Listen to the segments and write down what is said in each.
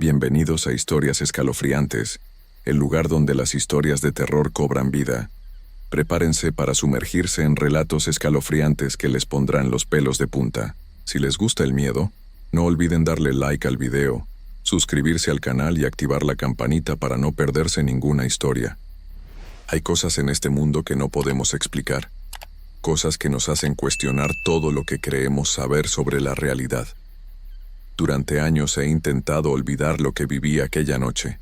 Bienvenidos a Historias Escalofriantes, el lugar donde las historias de terror cobran vida. Prepárense para sumergirse en relatos escalofriantes que les pondrán los pelos de punta. Si les gusta el miedo, no olviden darle like al video, suscribirse al canal y activar la campanita para no perderse ninguna historia. Hay cosas en este mundo que no podemos explicar, cosas que nos hacen cuestionar todo lo que creemos saber sobre la realidad. Durante años he intentado olvidar lo que viví aquella noche,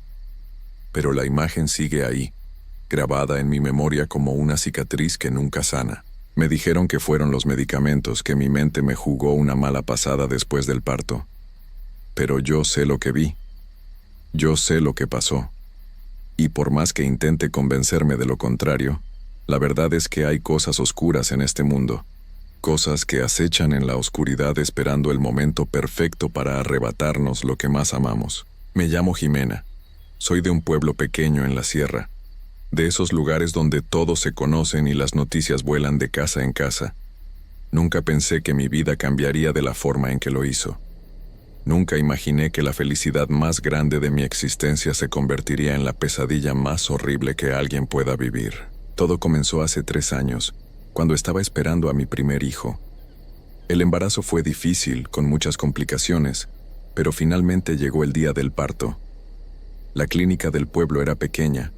pero la imagen sigue ahí, grabada en mi memoria como una cicatriz que nunca sana. Me dijeron que fueron los medicamentos, que mi mente me jugó una mala pasada después del parto. Pero yo sé lo que vi. Yo sé lo que pasó. Y por más que intente convencerme de lo contrario, la verdad es que hay cosas oscuras en este mundo. Cosas que acechan en la oscuridad esperando el momento perfecto para arrebatarnos lo que más amamos. Me llamo Jimena. Soy de un pueblo pequeño en la sierra, de esos lugares donde todos se conocen y las noticias vuelan de casa en casa. Nunca pensé que mi vida cambiaría de la forma en que lo hizo. Nunca imaginé que la felicidad más grande de mi existencia se convertiría en la pesadilla más horrible que alguien pueda vivir. Todo comenzó hace 3 años, cuando estaba esperando a mi primer hijo. El embarazo fue difícil, con muchas complicaciones, pero finalmente llegó el día del parto. La clínica del pueblo era pequeña.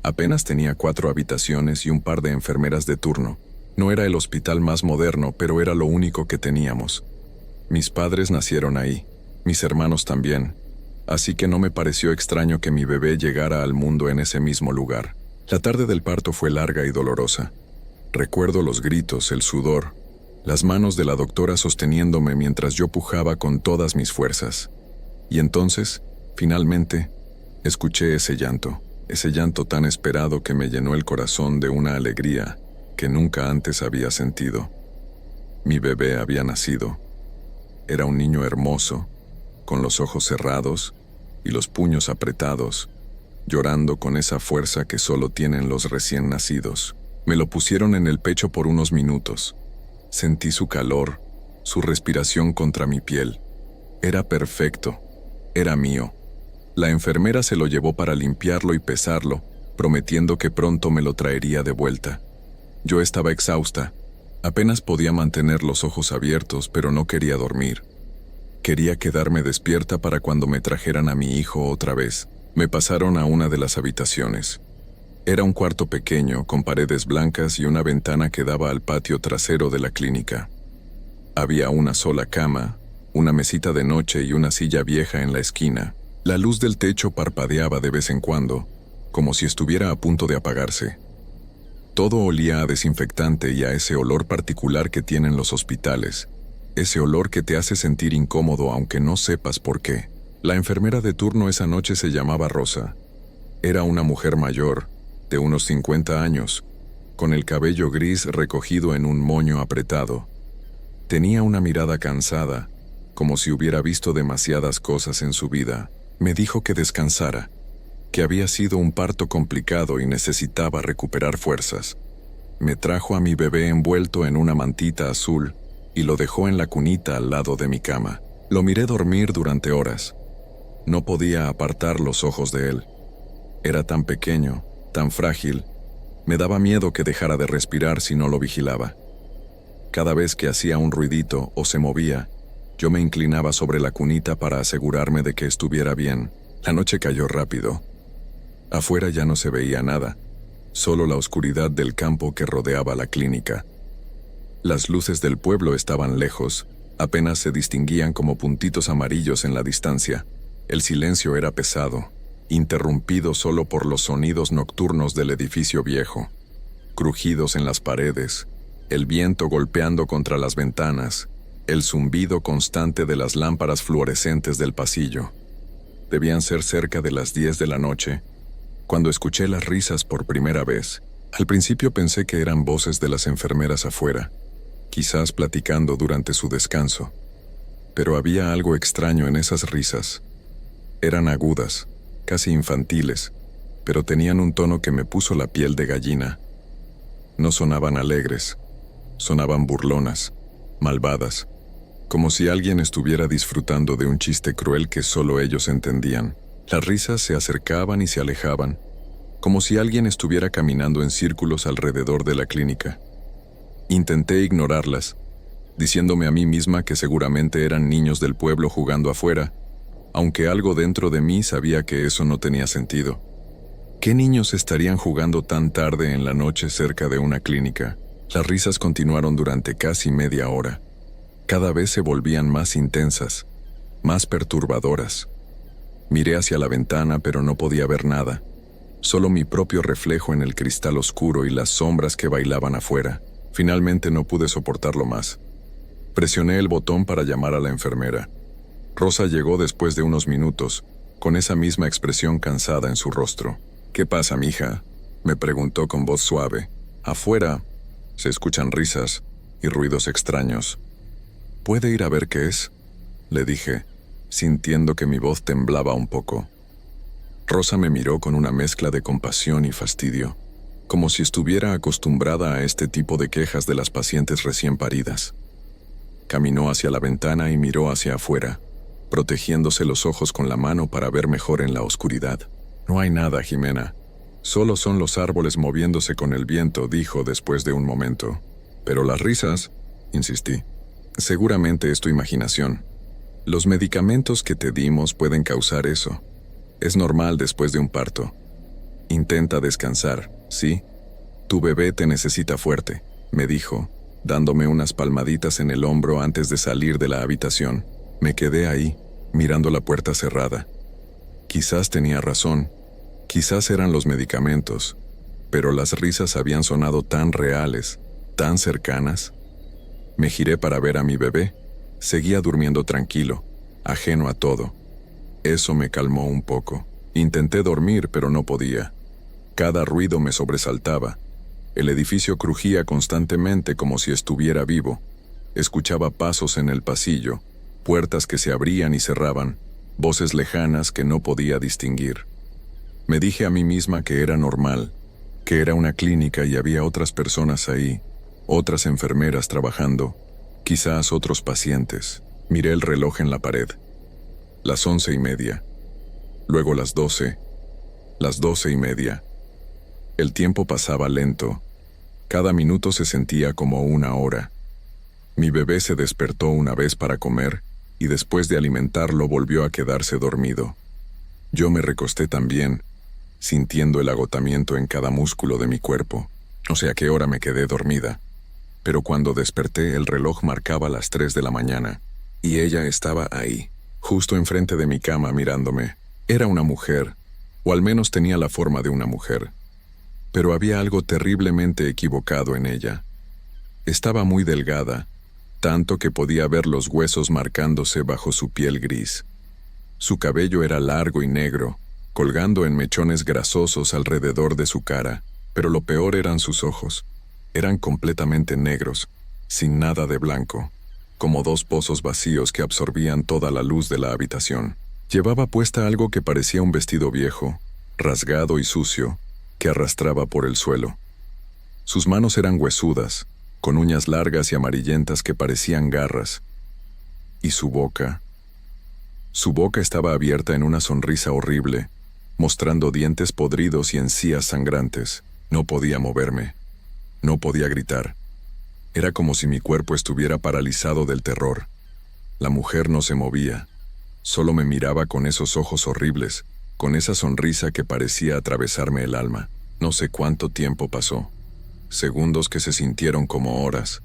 Apenas tenía 4 habitaciones y un par de enfermeras de turno. No era el hospital más moderno, pero era lo único que teníamos. Mis padres nacieron ahí, mis hermanos también, así que no me pareció extraño que mi bebé llegara al mundo en ese mismo lugar. La tarde del parto fue larga y dolorosa. Recuerdo los gritos, el sudor, las manos de la doctora sosteniéndome mientras yo pujaba con todas mis fuerzas. Y entonces, finalmente, escuché ese llanto tan esperado que me llenó el corazón de una alegría que nunca antes había sentido. Mi bebé había nacido. Era un niño hermoso, con los ojos cerrados y los puños apretados, llorando con esa fuerza que solo tienen los recién nacidos. Me lo pusieron en el pecho por unos minutos. Sentí su calor, su respiración contra mi piel. Era perfecto. Era mío. La enfermera se lo llevó para limpiarlo y pesarlo, prometiendo que pronto me lo traería de vuelta. Yo estaba exhausta. Apenas podía mantener los ojos abiertos, pero no quería dormir. Quería quedarme despierta para cuando me trajeran a mi hijo otra vez. Me pasaron a una de las habitaciones. Era un cuarto pequeño, con paredes blancas y una ventana que daba al patio trasero de la clínica. Había una sola cama, una mesita de noche y una silla vieja en la esquina. La luz del techo parpadeaba de vez en cuando, como si estuviera a punto de apagarse. Todo olía a desinfectante y a ese olor particular que tienen los hospitales, ese olor que te hace sentir incómodo aunque no sepas por qué. La enfermera de turno esa noche se llamaba Rosa. Era una mujer mayor, de unos 50 años, con el cabello gris recogido en un moño apretado. Tenía una mirada cansada, como si hubiera visto demasiadas cosas en su vida. Me dijo que descansara, que había sido un parto complicado y necesitaba recuperar fuerzas. Me trajo a mi bebé envuelto en una mantita azul y lo dejó en la cunita al lado de mi cama. Lo miré dormir durante horas. No podía apartar los ojos de él. Era tan pequeño, tan frágil, me daba miedo que dejara de respirar si no lo vigilaba. Cada vez que hacía un ruidito o se movía, yo me inclinaba sobre la cunita para asegurarme de que estuviera bien. La noche cayó rápido. Afuera ya no se veía nada, solo la oscuridad del campo que rodeaba la clínica. Las luces del pueblo estaban lejos, apenas se distinguían como puntitos amarillos en la distancia. El silencio era pesado, interrumpido solo por los sonidos nocturnos del edificio viejo. Crujidos en las paredes, el viento golpeando contra las ventanas, el zumbido constante de las lámparas fluorescentes del pasillo. Debían ser cerca de las 10 de la noche, cuando escuché las risas por primera vez. Al principio pensé que eran voces de las enfermeras afuera, quizás platicando durante su descanso. Pero había algo extraño en esas risas. Eran agudas, casi infantiles, pero tenían un tono que me puso la piel de gallina. No sonaban alegres, sonaban burlonas, malvadas, como si alguien estuviera disfrutando de un chiste cruel que solo ellos entendían. Las risas se acercaban y se alejaban, como si alguien estuviera caminando en círculos alrededor de la clínica. Intenté ignorarlas, diciéndome a mí misma que seguramente eran niños del pueblo jugando afuera, aunque algo dentro de mí sabía que eso no tenía sentido. ¿Qué niños estarían jugando tan tarde en la noche cerca de una clínica? Las risas continuaron durante casi media hora. Cada vez se volvían más intensas, más perturbadoras. Miré hacia la ventana, pero no podía ver nada. Solo mi propio reflejo en el cristal oscuro y las sombras que bailaban afuera. Finalmente no pude soportarlo más. Presioné el botón para llamar a la enfermera. Rosa llegó después de unos minutos, con esa misma expresión cansada en su rostro. «¿Qué pasa, mija?», me preguntó con voz suave. «Afuera se escuchan risas y ruidos extraños». «¿Puede ir a ver qué es?», le dije, sintiendo que mi voz temblaba un poco. Rosa me miró con una mezcla de compasión y fastidio, como si estuviera acostumbrada a este tipo de quejas de las pacientes recién paridas. Caminó hacia la ventana y miró hacia afuera, protegiéndose los ojos con la mano para ver mejor en la oscuridad. «No hay nada, Jimena. Solo son los árboles moviéndose con el viento», dijo después de un momento. «Pero las risas», insistí. «Seguramente es tu imaginación. Los medicamentos que te dimos pueden causar eso. Es normal después de un parto. Intenta descansar, ¿sí? Tu bebé te necesita fuerte», me dijo, dándome unas palmaditas en el hombro antes de salir de la habitación. Me quedé ahí, mirando la puerta cerrada. Quizás tenía razón, quizás eran los medicamentos, pero las risas habían sonado tan reales, tan cercanas. Me giré para ver a mi bebé. Seguía durmiendo tranquilo, ajeno a todo. Eso me calmó un poco. Intenté dormir, pero no podía. Cada ruido me sobresaltaba. El edificio crujía constantemente como si estuviera vivo. Escuchaba pasos en el pasillo, puertas que se abrían y cerraban, voces lejanas que no podía distinguir. Me dije a mí misma que era normal, que era una clínica y había otras personas ahí, otras enfermeras trabajando, quizás otros pacientes. Miré el reloj en la pared. Las 11:30. Luego las 12. Las 12:30. El tiempo pasaba lento. Cada minuto se sentía como una hora. Mi bebé se despertó una vez para comer, y después de alimentarlo volvió a quedarse dormido. Yo me recosté también, sintiendo el agotamiento en cada músculo de mi cuerpo. No sé a qué hora me quedé dormida, pero cuando desperté el reloj marcaba las 3 de la mañana, y ella estaba ahí, justo enfrente de mi cama mirándome. Era una mujer, o al menos tenía la forma de una mujer, pero había algo terriblemente equivocado en ella. Estaba muy delgada, tanto que podía ver los huesos marcándose bajo su piel gris. Su cabello era largo y negro, colgando en mechones grasosos alrededor de su cara, pero lo peor eran sus ojos. Eran completamente negros, sin nada de blanco, como dos pozos vacíos que absorbían toda la luz de la habitación. Llevaba puesta algo que parecía un vestido viejo, rasgado y sucio, que arrastraba por el suelo. Sus manos eran huesudas, con uñas largas y amarillentas que parecían garras. Y su boca estaba abierta en una sonrisa horrible, mostrando dientes podridos y encías sangrantes. No podía moverme. No podía gritar. Era como si mi cuerpo estuviera paralizado del terror. La mujer no se movía. Solo me miraba con esos ojos horribles, con esa sonrisa que parecía atravesarme el alma. No sé cuánto tiempo pasó. Segundos que se sintieron como horas.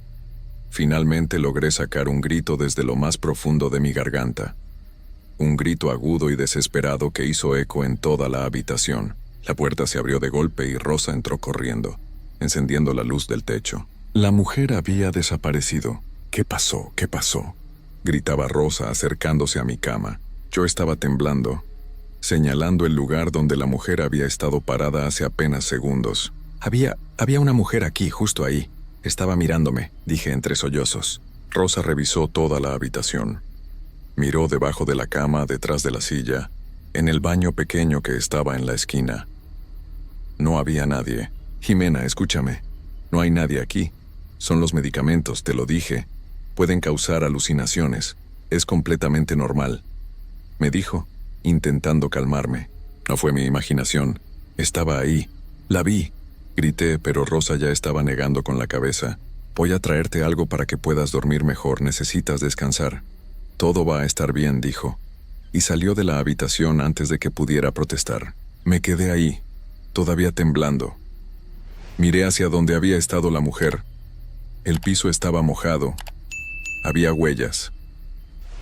Finalmente logré sacar un grito desde lo más profundo de mi garganta. Un grito agudo y desesperado que hizo eco en toda la habitación. La puerta se abrió de golpe y Rosa entró corriendo, encendiendo la luz del techo. La mujer había desaparecido. «¿Qué pasó? ¿Qué pasó?», gritaba Rosa acercándose a mi cama. Yo estaba temblando, señalando el lugar donde la mujer había estado parada hace apenas segundos. Había una mujer aquí, justo ahí. Estaba mirándome», dije entre sollozos. Rosa revisó toda la habitación. Miró debajo de la cama, detrás de la silla, en el baño pequeño que estaba en la esquina. No había nadie. «Jimena, escúchame. No hay nadie aquí. Son los medicamentos, te lo dije. Pueden causar alucinaciones. Es completamente normal, me dijo, intentando calmarme. No fue mi imaginación. Estaba ahí. La vi. Grité, pero Rosa ya estaba negando con la cabeza. Voy a traerte algo para que puedas dormir mejor. Necesitas descansar. Todo va a estar bien, dijo. Y salió de la habitación antes de que pudiera protestar. Me quedé ahí, todavía temblando. Miré hacia donde había estado la mujer. El piso estaba mojado. Había huellas.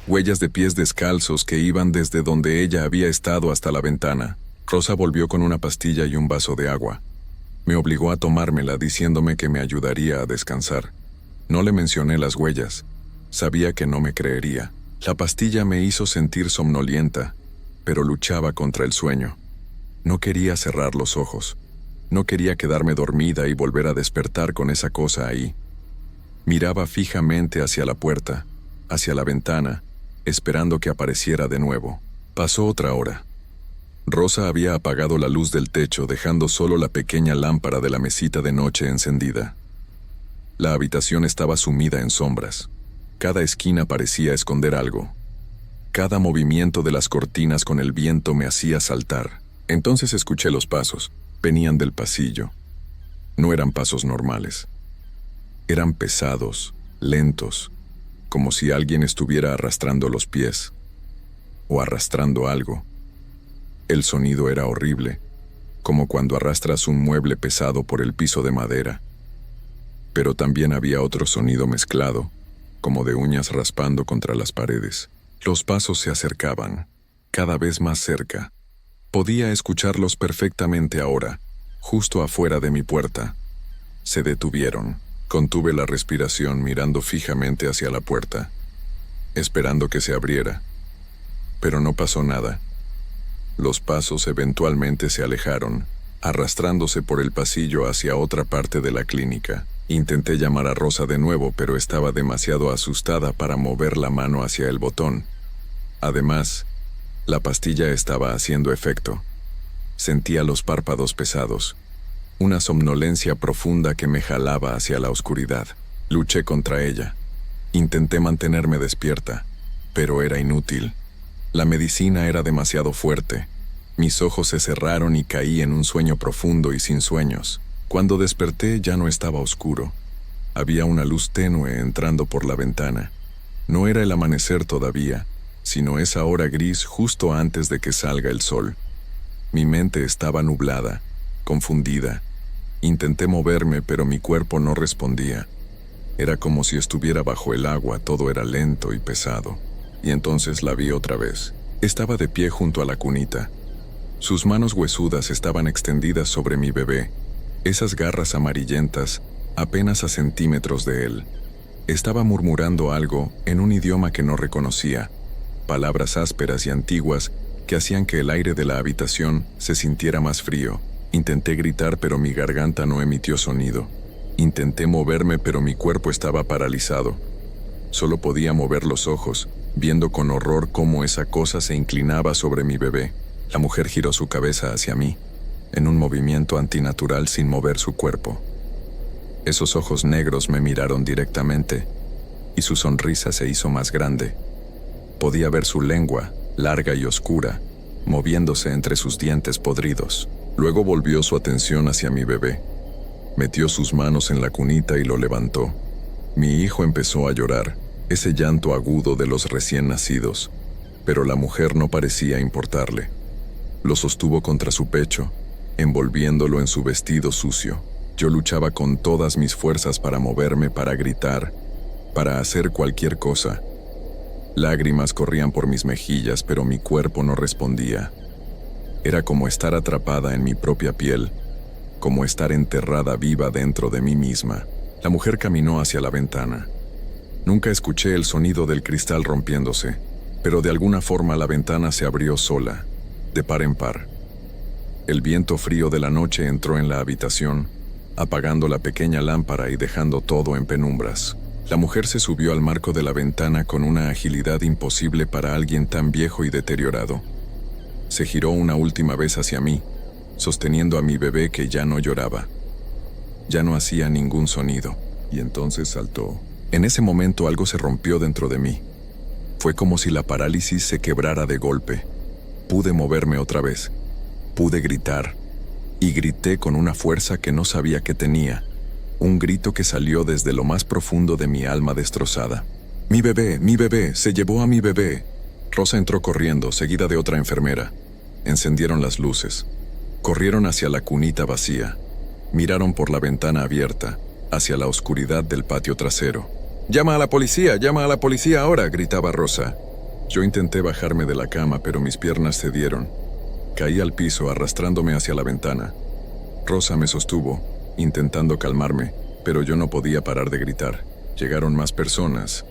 Huellas de pies descalzos que iban desde donde ella había estado hasta la ventana. Rosa volvió con una pastilla y un vaso de agua. Me obligó a tomármela diciéndome que me ayudaría a descansar. No le mencioné las huellas. Sabía que no me creería. La pastilla me hizo sentir somnolienta, pero luchaba contra el sueño. No quería cerrar los ojos. No quería quedarme dormida y volver a despertar con esa cosa ahí. Miraba fijamente hacia la puerta, hacia la ventana, esperando que apareciera de nuevo. Pasó otra hora. Rosa había apagado la luz del techo, dejando solo la pequeña lámpara de la mesita de noche encendida. La habitación estaba sumida en sombras. Cada esquina parecía esconder algo. Cada movimiento de las cortinas con el viento me hacía saltar. Entonces escuché los pasos. Venían del pasillo. No eran pasos normales. Eran pesados, lentos, como si alguien estuviera arrastrando los pies, o arrastrando algo. El sonido era horrible, como cuando arrastras un mueble pesado por el piso de madera. Pero también había otro sonido mezclado, como de uñas raspando contra las paredes. Los pasos se acercaban, cada vez más cerca. Podía escucharlos perfectamente ahora, justo afuera de mi puerta. Se detuvieron. Contuve la respiración mirando fijamente hacia la puerta, esperando que se abriera. Pero no pasó nada. Los pasos eventualmente se alejaron, arrastrándose por el pasillo hacia otra parte de la clínica. Intenté llamar a Rosa de nuevo, pero estaba demasiado asustada para mover la mano hacia el botón. Además, la pastilla estaba haciendo efecto. Sentía los párpados pesados, una somnolencia profunda que me jalaba hacia la oscuridad. Luché contra ella. Intenté mantenerme despierta, pero era inútil. La medicina era demasiado fuerte. Mis ojos se cerraron y caí en un sueño profundo y sin sueños. Cuando desperté ya no estaba oscuro. Había una luz tenue entrando por la ventana. No era el amanecer todavía, sino esa hora gris justo antes de que salga el sol. Mi mente estaba nublada, confundida. Intenté moverme, pero mi cuerpo no respondía. Era como si estuviera bajo el agua, todo era lento y pesado. Y entonces la vi otra vez. Estaba de pie junto a la cunita. Sus manos huesudas estaban extendidas sobre mi bebé, esas garras amarillentas apenas a centímetros de él. Estaba murmurando algo en un idioma que no reconocía, palabras ásperas y antiguas que hacían que el aire de la habitación se sintiera más frío. Intenté gritar, pero mi garganta no emitió sonido. Intenté moverme, pero mi cuerpo estaba paralizado. Solo podía mover los ojos, viendo con horror cómo esa cosa se inclinaba sobre mi bebé. La mujer giró su cabeza hacia mí, en un movimiento antinatural sin mover su cuerpo. Esos ojos negros me miraron directamente, y su sonrisa se hizo más grande. Podía ver su lengua, larga y oscura, moviéndose entre sus dientes podridos. Luego volvió su atención hacia mi bebé. Metió sus manos en la cunita y lo levantó. Mi hijo empezó a llorar, ese llanto agudo de los recién nacidos, pero la mujer no parecía importarle. Lo sostuvo contra su pecho, envolviéndolo en su vestido sucio. Yo luchaba con todas mis fuerzas para moverme, para gritar, para hacer cualquier cosa. Lágrimas corrían por mis mejillas, pero mi cuerpo no respondía. Era como estar atrapada en mi propia piel, como estar enterrada viva dentro de mí misma. La mujer caminó hacia la ventana. Nunca escuché el sonido del cristal rompiéndose, pero de alguna forma la ventana se abrió sola, de par en par. El viento frío de la noche entró en la habitación, apagando la pequeña lámpara y dejando todo en penumbras. La mujer se subió al marco de la ventana con una agilidad imposible para alguien tan viejo y deteriorado. Se giró una última vez hacia mí, sosteniendo a mi bebé que ya no lloraba. Ya no hacía ningún sonido, y entonces saltó. En ese momento algo se rompió dentro de mí. Fue como si la parálisis se quebrara de golpe. Pude moverme otra vez. Pude gritar. Y grité con una fuerza que no sabía que tenía. Un grito que salió desde lo más profundo de mi alma destrozada. ¡Mi bebé! ¡Se llevó a mi bebé! Rosa entró corriendo, seguida de otra enfermera. Encendieron las luces. Corrieron hacia la cunita vacía. Miraron por la ventana abierta, hacia la oscuridad del patio trasero. ¡Llama a la policía ahora!, gritaba Rosa. Yo intenté bajarme de la cama, pero mis piernas cedieron. Caí al piso, arrastrándome hacia la ventana. Rosa me sostuvo, intentando calmarme, pero yo no podía parar de gritar. Llegaron más personas.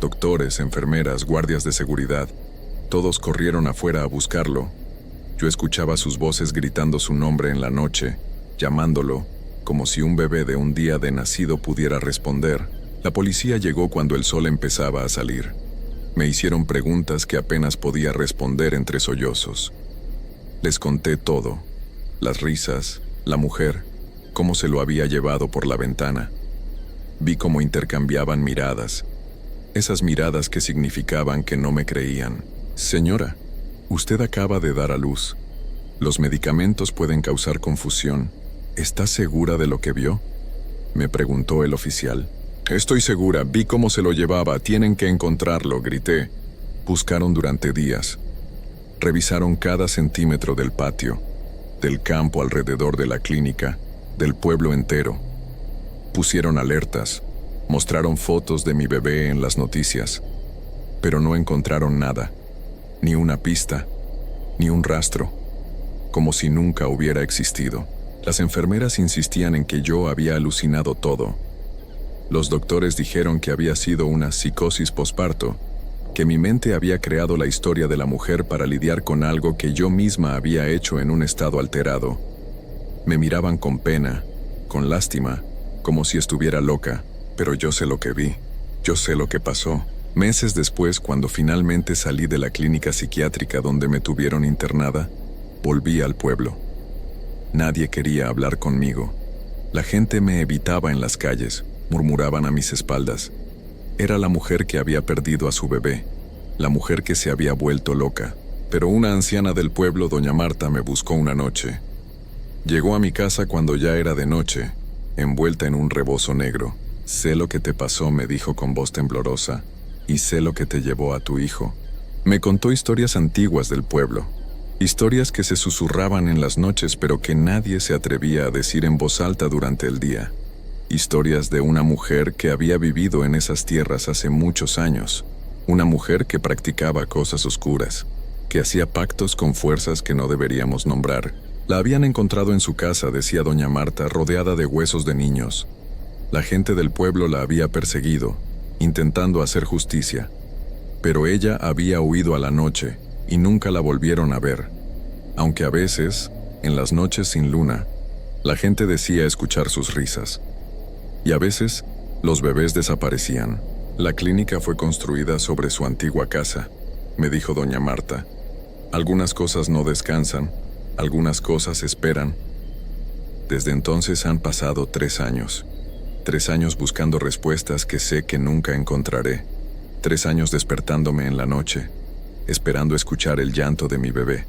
Doctores, enfermeras, guardias de seguridad. Todos corrieron afuera a buscarlo. Yo escuchaba sus voces gritando su nombre en la noche, llamándolo, como si un bebé de un día de nacido pudiera responder. La policía llegó cuando el sol empezaba a salir. Me hicieron preguntas que apenas podía responder entre sollozos. Les conté todo: las risas, la mujer, cómo se lo había llevado por la ventana. Vi cómo intercambiaban miradas, esas miradas que significaban que no me creían. Señora, usted acaba de dar a luz. Los medicamentos pueden causar confusión. ¿Está segura de lo que vio?, me preguntó el oficial. Estoy segura, vi cómo se lo llevaba, tienen que encontrarlo, grité. Buscaron durante días. Revisaron cada centímetro del patio, del campo alrededor de la clínica, del pueblo entero. Pusieron alertas, mostraron fotos de mi bebé en las noticias, pero no encontraron nada, ni una pista, ni un rastro, como si nunca hubiera existido. Las enfermeras insistían en que yo había alucinado todo. Los doctores dijeron que había sido una psicosis posparto, que mi mente había creado la historia de la mujer para lidiar con algo que yo misma había hecho en un estado alterado. Me miraban con pena, con lástima, como si estuviera loca, pero yo sé lo que vi, yo sé lo que pasó. Meses después, cuando finalmente salí de la clínica psiquiátrica donde me tuvieron internada, volví al pueblo. Nadie quería hablar conmigo. La gente me evitaba en las calles, murmuraban a mis espaldas. Era la mujer que había perdido a su bebé, la mujer que se había vuelto loca. Pero una anciana del pueblo, doña Marta, me buscó una noche. Llegó a mi casa cuando ya era de noche, envuelta en un rebozo negro. Sé lo que te pasó, me dijo con voz temblorosa, y sé lo que te llevó a tu hijo. Me contó historias antiguas del pueblo, historias que se susurraban en las noches pero que nadie se atrevía a decir en voz alta durante el día. Historias de una mujer que había vivido en esas tierras hace muchos años, una mujer que practicaba cosas oscuras, que hacía pactos con fuerzas que no deberíamos nombrar. La habían encontrado en su casa, decía doña Marta, rodeada de huesos de niños. La gente del pueblo la había perseguido, intentando hacer justicia, pero ella había huido a la noche y nunca la volvieron a ver, aunque a veces, en las noches sin luna, la gente decía escuchar sus risas. Y a veces, los bebés desaparecían. La clínica fue construida sobre su antigua casa, me dijo doña Marta. Algunas cosas no descansan, algunas cosas esperan. Desde entonces han pasado 3 años. 3 años buscando respuestas que sé que nunca encontraré. 3 años despertándome en la noche, esperando escuchar el llanto de mi bebé.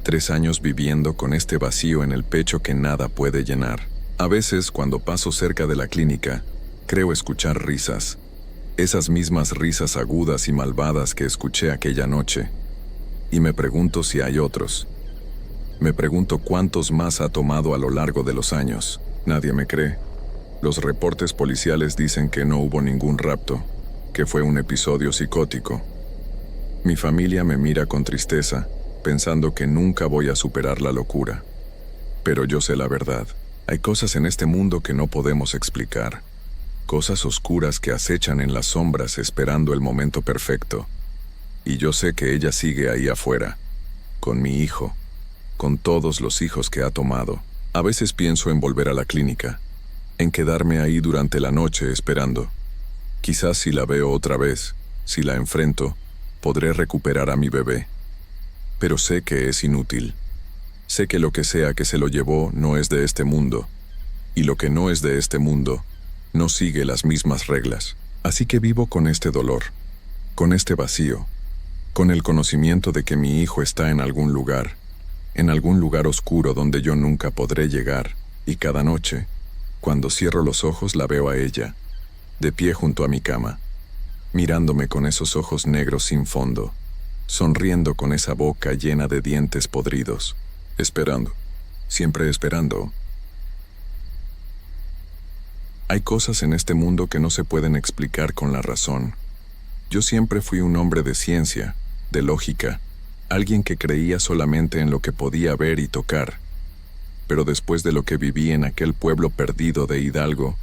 3 años viviendo con este vacío en el pecho que nada puede llenar. A veces, cuando paso cerca de la clínica, creo escuchar risas. Esas mismas risas agudas y malvadas que escuché aquella noche. Y me pregunto si hay otros. Me pregunto cuántos más ha tomado a lo largo de los años. Nadie me cree. Los reportes policiales dicen que no hubo ningún rapto, que fue un episodio psicótico. Mi familia me mira con tristeza, pensando que nunca voy a superar la locura. Pero yo sé la verdad. Hay cosas en este mundo que no podemos explicar. Cosas oscuras que acechan en las sombras esperando el momento perfecto. Y yo sé que ella sigue ahí afuera, con mi hijo, con todos los hijos que ha tomado. A veces pienso en volver a la clínica, en quedarme ahí durante la noche esperando. Quizás si la veo otra vez, si la enfrento, podré recuperar a mi bebé. Pero sé que es inútil. Sé que lo que sea que se lo llevó no es de este mundo, y lo que no es de este mundo no sigue las mismas reglas. Así que vivo con este dolor, con este vacío, con el conocimiento de que mi hijo está en algún lugar oscuro donde yo nunca podré llegar, y cada noche, cuando cierro los ojos la veo a ella, de pie junto a mi cama, mirándome con esos ojos negros sin fondo, sonriendo con esa boca llena de dientes podridos, esperando, siempre esperando. Hay cosas en este mundo que no se pueden explicar con la razón. Yo siempre fui un hombre de ciencia, de lógica, alguien que creía solamente en lo que podía ver y tocar. Pero después de lo que viví en aquel pueblo perdido de Hidalgo,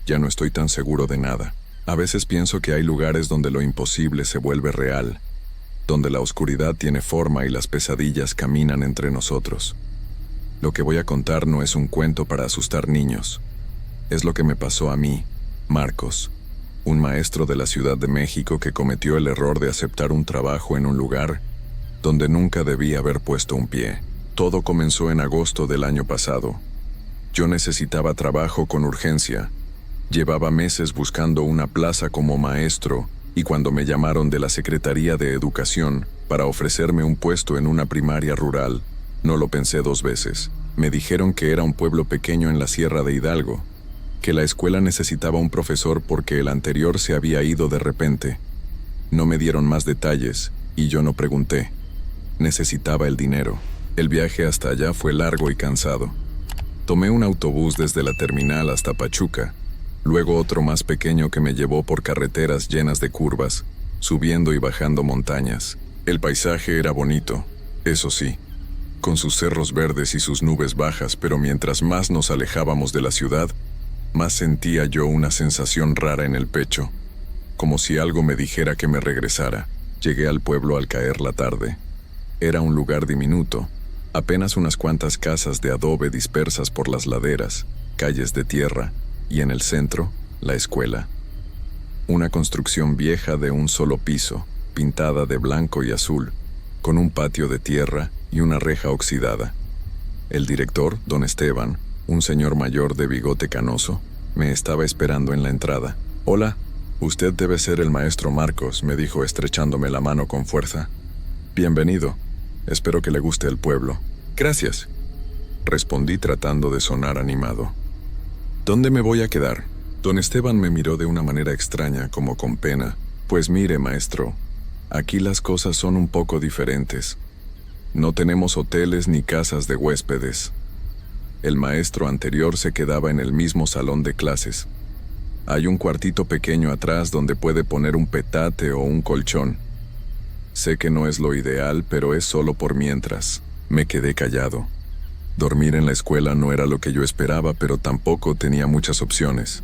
ya no estoy tan seguro de nada. A veces pienso que hay lugares donde lo imposible se vuelve real, donde la oscuridad tiene forma y las pesadillas caminan entre nosotros. Lo que voy a contar no es un cuento para asustar niños. Es lo que me pasó a mí, Marcos, un maestro de la Ciudad de México que cometió el error de aceptar un trabajo en un lugar donde nunca debía haber puesto un pie. Todo comenzó en agosto del año pasado. Yo necesitaba trabajo con urgencia. Llevaba meses buscando una plaza como maestro y cuando me llamaron de la Secretaría de Educación para ofrecerme un puesto en una primaria rural, no lo pensé dos veces. Me dijeron que era un pueblo pequeño en la Sierra de Hidalgo, que la escuela necesitaba un profesor porque el anterior se había ido de repente. No me dieron más detalles y yo no pregunté. Necesitaba el dinero. El viaje hasta allá fue largo y cansado. Tomé un autobús desde la terminal hasta Pachuca, luego otro más pequeño que me llevó por carreteras llenas de curvas, subiendo y bajando montañas. El paisaje era bonito, eso sí, con sus cerros verdes y sus nubes bajas, pero mientras más nos alejábamos de la ciudad, más sentía yo una sensación rara en el pecho, como si algo me dijera que me regresara. Llegué al pueblo al caer la tarde. Era un lugar diminuto, apenas unas cuantas casas de adobe dispersas por las laderas, calles de tierra, y en el centro, la escuela. Una construcción vieja de un solo piso, pintada de blanco y azul, con un patio de tierra y una reja oxidada. El director, don Esteban, un señor mayor de bigote canoso, me estaba esperando en la entrada. «Hola, usted debe ser el maestro Marcos», me dijo estrechándome la mano con fuerza. «Bienvenido. Espero que le guste el pueblo». «Gracias», respondí tratando de sonar animado. «¿Dónde me voy a quedar?» Don Esteban me miró de una manera extraña, como con pena. «Pues mire, maestro, aquí las cosas son un poco diferentes. No tenemos hoteles ni casas de huéspedes. El maestro anterior se quedaba en el mismo salón de clases. Hay un cuartito pequeño atrás donde puede poner un petate o un colchón. Sé que no es lo ideal, pero es solo por mientras». Me quedé callado. Dormir en la escuela no era lo que yo esperaba, pero tampoco tenía muchas opciones.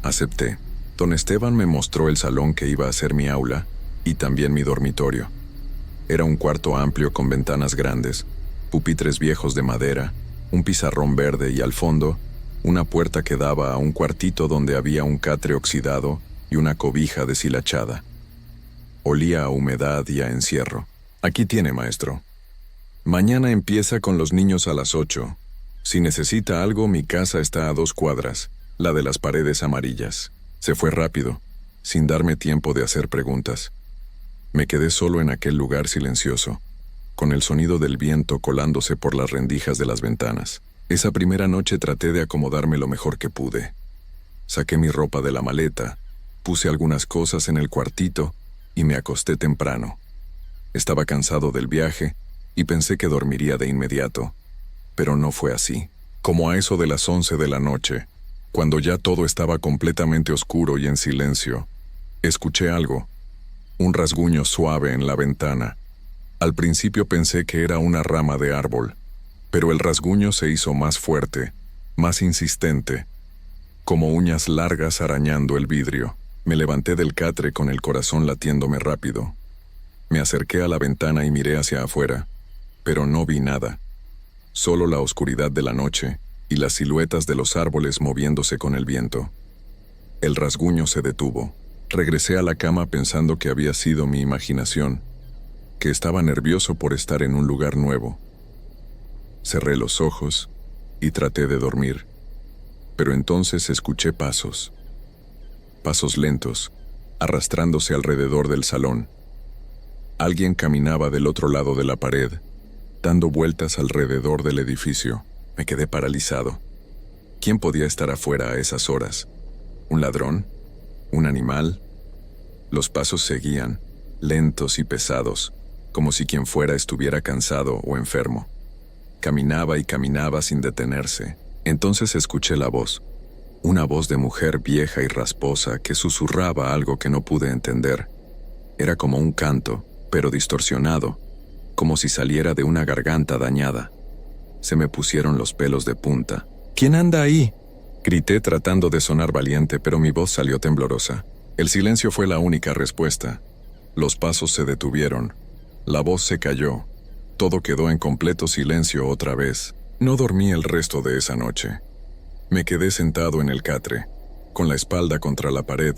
Acepté. Don Esteban me mostró el salón que iba a ser mi aula y también mi dormitorio. Era un cuarto amplio con ventanas grandes, pupitres viejos de madera, un pizarrón verde y al fondo, una puerta que daba a un cuartito donde había un catre oxidado y una cobija deshilachada. Olía a humedad y a encierro. «Aquí tiene, maestro. Mañana empieza con los niños a las 8. Si necesita algo, mi casa está a 2 cuadras, la de las paredes amarillas». Se fue rápido, sin darme tiempo de hacer preguntas. Me quedé solo en aquel lugar silencioso, con el sonido del viento colándose por las rendijas de las ventanas. Esa primera noche traté de acomodarme lo mejor que pude. Saqué mi ropa de la maleta, puse algunas cosas en el cuartito y me acosté temprano. Estaba cansado del viaje y pensé que dormiría de inmediato, pero no fue así. Como a eso de las 11 de la noche, cuando ya todo estaba completamente oscuro y en silencio, escuché algo, un rasguño suave en la ventana. Al principio pensé que era una rama de árbol, pero el rasguño se hizo más fuerte, más insistente, como uñas largas arañando el vidrio. Me levanté del catre con el corazón latiéndome rápido. Me acerqué a la ventana y miré hacia afuera, pero no vi nada, solo la oscuridad de la noche y las siluetas de los árboles moviéndose con el viento. El rasguño se detuvo. Regresé a la cama pensando que había sido mi imaginación, que estaba nervioso por estar en un lugar nuevo. Cerré los ojos y traté de dormir, pero entonces escuché pasos. pasos lentos, arrastrándose alrededor del salón. Alguien caminaba del otro lado de la pared, dando vueltas alrededor del edificio. Me quedé paralizado. ¿Quién podía estar afuera a esas horas? ¿Un ladrón? ¿Un animal? Los pasos seguían, lentos y pesados, como si quien fuera estuviera cansado o enfermo. Caminaba y caminaba sin detenerse. Entonces escuché la voz. Una voz de mujer vieja y rasposa que susurraba algo que no pude entender. Era como un canto, pero distorsionado, como si saliera de una garganta dañada. Se me pusieron los pelos de punta. ¿Quién anda ahí?, grité tratando de sonar valiente, pero mi voz salió temblorosa. El silencio fue la única respuesta. Los pasos se detuvieron. La voz se cayó. Todo quedó en completo silencio otra vez. No dormí el resto de esa noche. Me quedé sentado en el catre, con la espalda contra la pared,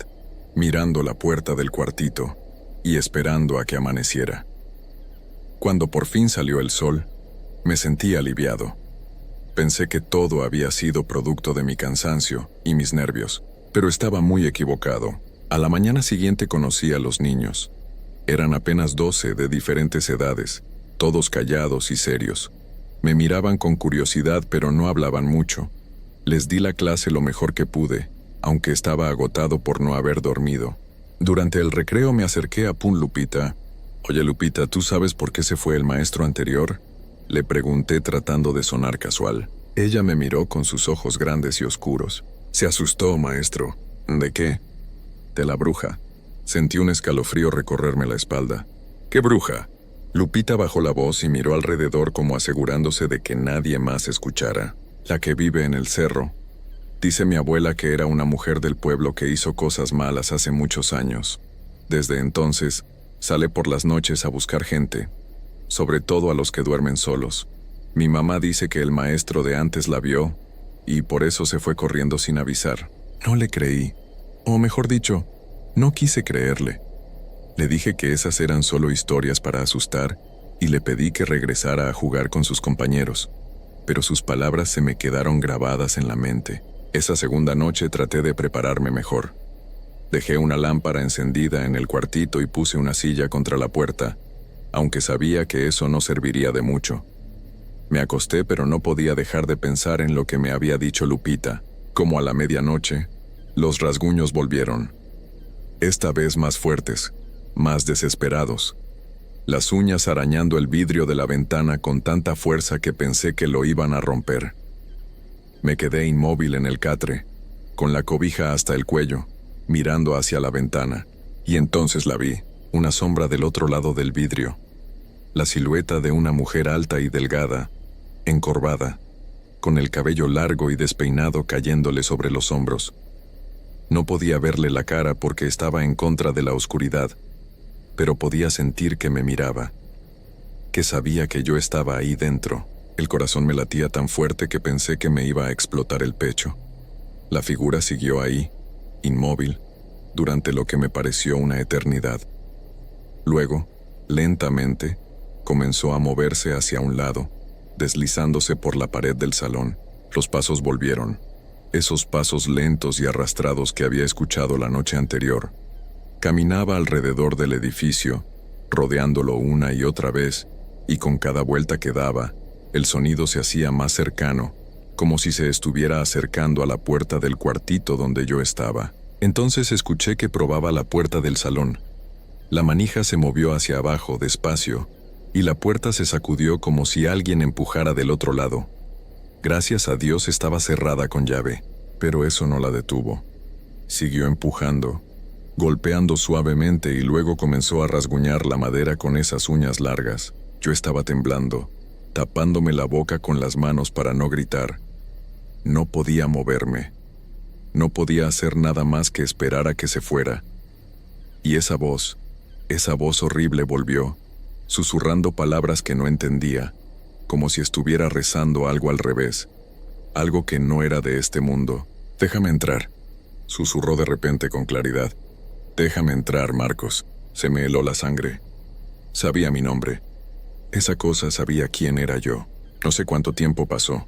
mirando la puerta del cuartito y esperando a que amaneciera. Cuando por fin salió el sol, me sentí aliviado. Pensé que todo había sido producto de mi cansancio y mis nervios, pero estaba muy equivocado. A la mañana siguiente conocí a los niños. Eran apenas 12 de diferentes edades, todos callados y serios. Me miraban con curiosidad, pero no hablaban mucho. Les di la clase lo mejor que pude, aunque estaba agotado por no haber dormido. Durante el recreo me acerqué a Pun Lupita. «Oye, Lupita, ¿tú sabes por qué se fue el maestro anterior?», le pregunté tratando de sonar casual. Ella me miró con sus ojos grandes y oscuros. Se asustó, maestro. ¿De qué? De la bruja. Sentí un escalofrío recorrerme la espalda. ¿Qué bruja? Lupita bajó la voz y miró alrededor como asegurándose de que nadie más escuchara. La que vive en el cerro. Dice mi abuela que era una mujer del pueblo que hizo cosas malas hace muchos años. Desde entonces, sale por las noches a buscar gente, sobre todo a los que duermen solos. Mi mamá dice que el maestro de antes la vio, y por eso se fue corriendo sin avisar. No le creí, o mejor dicho, no quise creerle. Le dije que esas eran solo historias para asustar, y le pedí que regresara a jugar con sus compañeros. Pero sus palabras se me quedaron grabadas en la mente. Esa segunda noche traté de prepararme mejor. Dejé una lámpara encendida en el cuartito y puse una silla contra la puerta, aunque sabía que eso no serviría de mucho. Me acosté, pero no podía dejar de pensar en lo que me había dicho Lupita. Como a la medianoche, los rasguños volvieron. Esta vez más fuertes, más desesperados. Las uñas arañando el vidrio de la ventana con tanta fuerza que pensé que lo iban a romper. Me quedé inmóvil en el catre, con la cobija hasta el cuello, mirando hacia la ventana, y entonces la vi, una sombra del otro lado del vidrio. La silueta de una mujer alta y delgada, encorvada, con el cabello largo y despeinado cayéndole sobre los hombros. No podía verle la cara porque estaba en contra de la oscuridad, pero podía sentir que me miraba, que sabía que yo estaba ahí dentro. El corazón me latía tan fuerte que pensé que me iba a explotar el pecho. La figura siguió ahí, inmóvil, durante lo que me pareció una eternidad. Luego, lentamente, comenzó a moverse hacia un lado, deslizándose por la pared del salón. Los pasos volvieron, esos pasos lentos y arrastrados que había escuchado la noche anterior. Caminaba alrededor del edificio, rodeándolo una y otra vez, y con cada vuelta que daba, el sonido se hacía más cercano, como si se estuviera acercando a la puerta del cuartito donde yo estaba. Entonces escuché que probaba la puerta del salón. La manija se movió hacia abajo despacio, y la puerta se sacudió como si alguien empujara del otro lado. Gracias a Dios estaba cerrada con llave, pero eso no la detuvo. Siguió empujando, golpeando suavemente y luego comenzó a rasguñar la madera con esas uñas largas. Yo estaba temblando, tapándome la boca con las manos para no gritar. No podía moverme. No podía hacer nada más que esperar a que se fuera. Y esa voz horrible volvió, susurrando palabras que no entendía, como si estuviera rezando algo al revés, algo que no era de este mundo. «Déjame entrar», susurró de repente con claridad. «Déjame entrar, Marcos». Se me heló la sangre. Sabía mi nombre. Esa cosa sabía quién era yo. No sé cuánto tiempo pasó.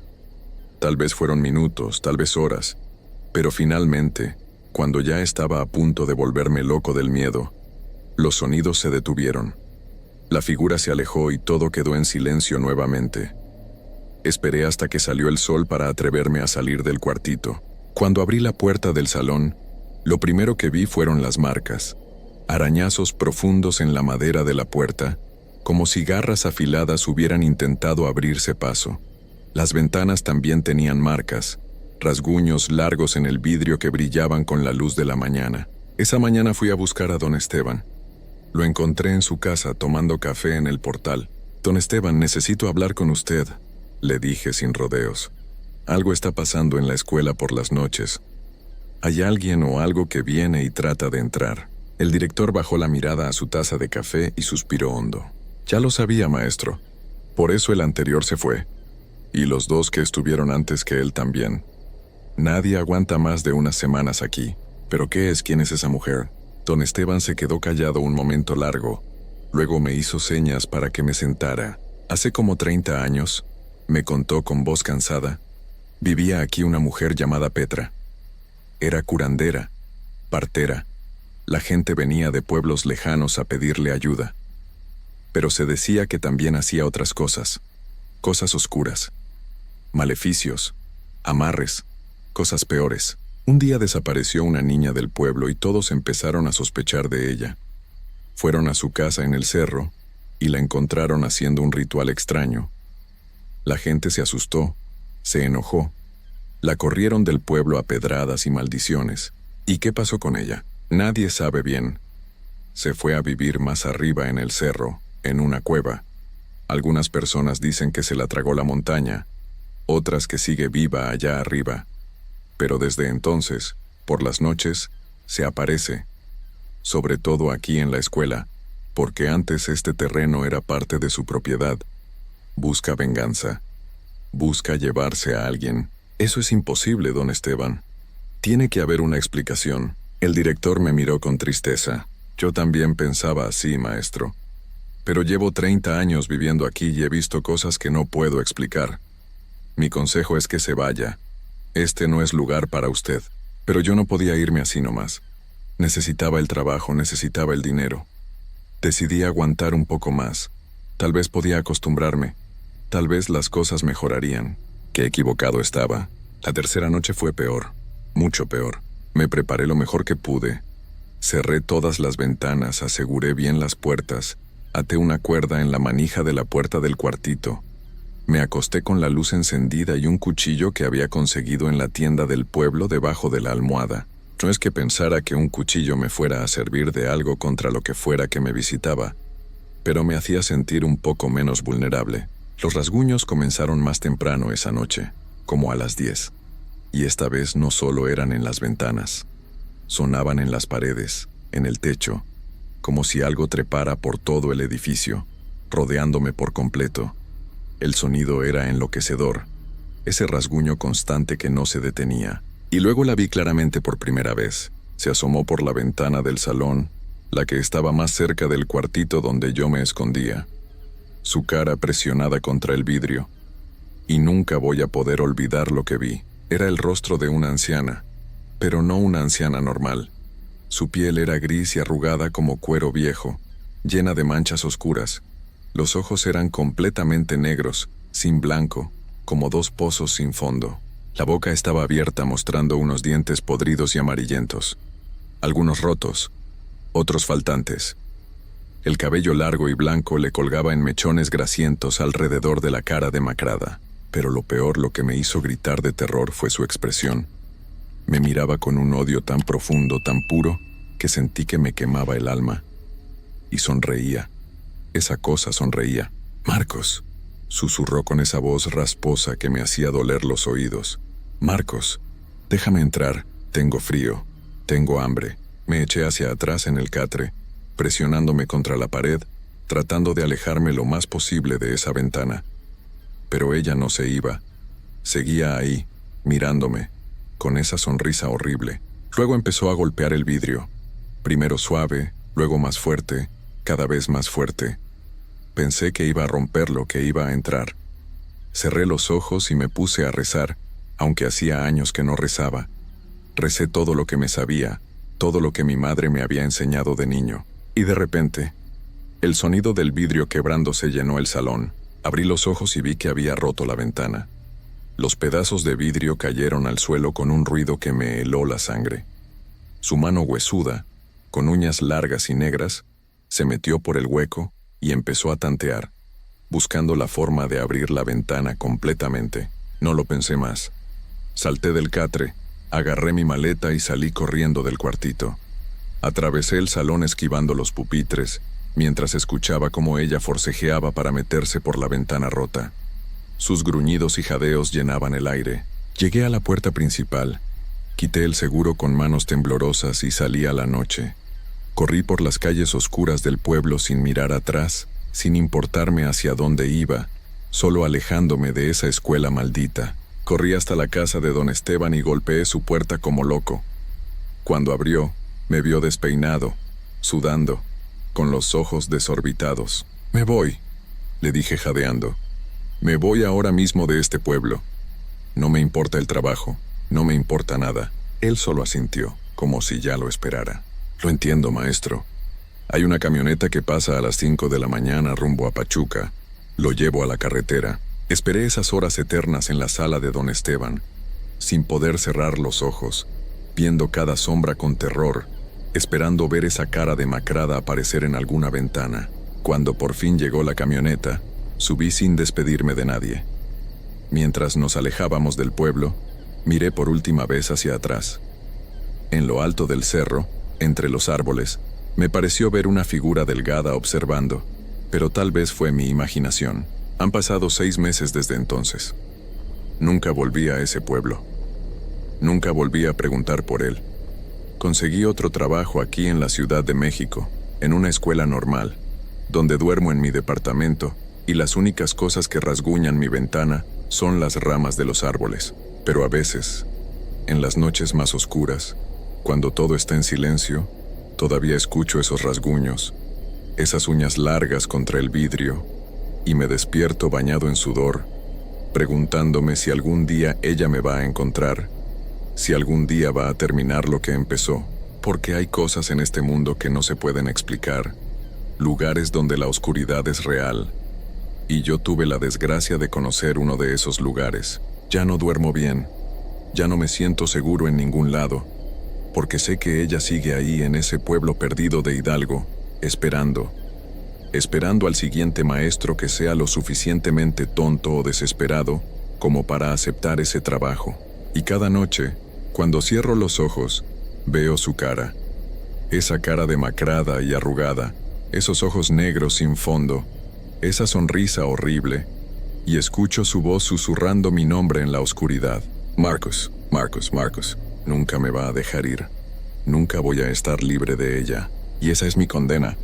Tal vez fueron minutos, tal vez horas, pero finalmente Cuando ya estaba a punto de volverme loco del miedo, los sonidos se detuvieron. La figura se alejó y todo quedó en silencio nuevamente. Esperé hasta que salió el sol para atreverme a salir del cuartito. Cuando abrí la puerta del salón, lo primero que vi fueron las marcas, arañazos profundos en la madera de la puerta, como si garras afiladas hubieran intentado abrirse paso. Las ventanas también tenían marcas, rasguños largos en el vidrio que brillaban con la luz de la mañana. Esa mañana fui a buscar a don Esteban. Lo encontré en su casa tomando café en el portal. «Don Esteban, necesito hablar con usted», le dije sin rodeos. «Algo está pasando en la escuela por las noches. Hay alguien o algo que viene y trata de entrar». El director bajó la mirada a su taza de café y suspiró hondo. «Ya lo sabía, maestro. Por eso el anterior se fue. Y los dos que estuvieron antes que él también. Nadie aguanta más de unas semanas aquí. ¿Pero qué es? ¿Quién es esa mujer?» Don Esteban se quedó callado un momento largo. Luego me hizo señas para que me sentara. «Hace como 30 años», me contó con voz cansada, «vivía aquí una mujer llamada Petra. Era curandera, partera. La gente venía de pueblos lejanos a pedirle ayuda. Pero se decía que también hacía otras cosas. Cosas oscuras. Maleficios. Amarres. Cosas peores. Un día desapareció una niña del pueblo y todos empezaron a sospechar de ella. Fueron a su casa en el cerro y la encontraron haciendo un ritual extraño. La gente se asustó, se enojó. La corrieron del pueblo a pedradas y maldiciones. ¿Y qué pasó con ella? Nadie sabe bien. Se fue a vivir más arriba en el cerro, en una cueva. Algunas personas dicen que se la tragó la montaña, otras que sigue viva allá arriba. Pero desde entonces, por las noches, se aparece, sobre todo aquí en la escuela, porque antes este terreno era parte de su propiedad. Busca venganza. Busca llevarse a alguien. Eso es imposible, don Esteban. Tiene que haber una explicación. El director me miró con tristeza. Yo también pensaba así, maestro. Pero llevo 30 años viviendo aquí y he visto cosas que no puedo explicar. Mi consejo es que se vaya. Este no es lugar para usted. Pero yo no podía irme así nomás. Necesitaba el trabajo, necesitaba el dinero. Decidí aguantar un poco más. Tal vez podía acostumbrarme. Tal vez las cosas mejorarían. Qué equivocado estaba. La tercera noche fue peor. Mucho peor. Me preparé lo mejor que pude. Cerré todas las ventanas, aseguré bien las puertas, até una cuerda en la manija de la puerta del cuartito. Me acosté con la luz encendida y un cuchillo que había conseguido en la tienda del pueblo debajo de la almohada. No es que pensara que un cuchillo me fuera a servir de algo contra lo que fuera que me visitaba, pero me hacía sentir un poco menos vulnerable. Los rasguños comenzaron más temprano esa noche, como a las 10. Y esta vez no solo eran en las ventanas. Sonaban en las paredes, en el techo, como si algo trepara por todo el edificio, rodeándome por completo. El sonido era enloquecedor, ese rasguño constante que no se detenía. Y luego la vi claramente por primera vez. Se asomó por la ventana del salón, la que estaba más cerca del cuartito donde yo me escondía. Su cara presionada contra el vidrio. Y nunca voy a poder olvidar lo que vi. Era el rostro de una anciana, pero no una anciana normal. Su piel era gris y arrugada como cuero viejo, llena de manchas oscuras. Los ojos eran completamente negros, sin blanco, como dos pozos sin fondo. La boca estaba abierta mostrando unos dientes podridos y amarillentos. Algunos rotos, otros faltantes. El cabello largo y blanco le colgaba en mechones grasientos alrededor de la cara demacrada. Pero lo peor, lo que me hizo gritar de terror, fue su expresión. Me miraba con un odio tan profundo, tan puro, que sentí que me quemaba el alma. Y sonreía. Esa cosa sonreía. «Marcos», susurró con esa voz rasposa que me hacía doler los oídos. «Marcos, déjame entrar. Tengo frío. Tengo hambre». Me eché hacia atrás en el catre, presionándome contra la pared, tratando de alejarme lo más posible de esa ventana. Pero ella no se iba. Seguía ahí, mirándome, con esa sonrisa horrible. Luego empezó a golpear el vidrio. Primero suave, luego más fuerte, cada vez más fuerte. Pensé que iba a romperlo, que iba a entrar. Cerré los ojos y me puse a rezar, aunque hacía años que no rezaba. Recé todo lo que me sabía, todo lo que mi madre me había enseñado de niño. Y de repente, el sonido del vidrio quebrándose llenó el salón. Abrí los ojos y vi que había roto la ventana. Los pedazos de vidrio cayeron al suelo con un ruido que me heló la sangre. Su mano huesuda, con uñas largas y negras, se metió por el hueco y empezó a tantear, buscando la forma de abrir la ventana completamente. No lo pensé más. Salté del catre, agarré mi maleta y salí corriendo del cuartito. Atravesé el salón esquivando los pupitres, mientras escuchaba cómo ella forcejeaba para meterse por la ventana rota. Sus gruñidos y jadeos llenaban el aire. Llegué a la puerta principal, quité el seguro con manos temblorosas y salí a la noche. Corrí por las calles oscuras del pueblo sin mirar atrás, sin importarme hacia dónde iba, solo alejándome de esa escuela maldita. Corrí hasta la casa de don Esteban y golpeé su puerta como loco. Cuando abrió, me vio despeinado, sudando, con los ojos desorbitados. «Me voy», le dije jadeando. «Me voy ahora mismo de este pueblo. No me importa el trabajo, no me importa nada». Él solo asintió, como si ya lo esperara. «Lo entiendo, maestro. Hay una camioneta que pasa a las 5 de la mañana rumbo a Pachuca. Lo llevo a la carretera». Esperé esas horas eternas en la sala de don Esteban, sin poder cerrar los ojos, viendo cada sombra con terror, esperando ver esa cara demacrada aparecer en alguna ventana. Cuando por fin llegó la camioneta, subí sin despedirme de nadie. Mientras nos alejábamos del pueblo, miré por última vez hacia atrás. En lo alto del cerro, entre los árboles, me pareció ver una figura delgada observando, pero tal vez fue mi imaginación. Han pasado 6 meses desde entonces. Nunca volví a ese pueblo. Nunca volví a preguntar por él. Conseguí otro trabajo aquí en la Ciudad de México, en una escuela normal, donde duermo en mi departamento y las únicas cosas que rasguñan mi ventana son las ramas de los árboles. Pero a veces, en las noches más oscuras, cuando todo está en silencio, todavía escucho esos rasguños, esas uñas largas contra el vidrio, y me despierto bañado en sudor, preguntándome si algún día ella me va a encontrar, si algún día va a terminar lo que empezó, porque hay cosas en este mundo que no se pueden explicar, lugares donde la oscuridad es real, y yo tuve la desgracia de conocer uno de esos lugares. Ya no duermo bien, ya no me siento seguro en ningún lado, porque sé que ella sigue ahí en ese pueblo perdido de Hidalgo, esperando al siguiente maestro que sea lo suficientemente tonto o desesperado como para aceptar ese trabajo. Y cada noche, cuando cierro los ojos, veo su cara. Esa cara demacrada y arrugada, esos ojos negros sin fondo, esa sonrisa horrible, y escucho su voz susurrando mi nombre en la oscuridad. Marcus, Marcus, Marcus, nunca me va a dejar ir. Nunca voy a estar libre de ella. Y esa es mi condena.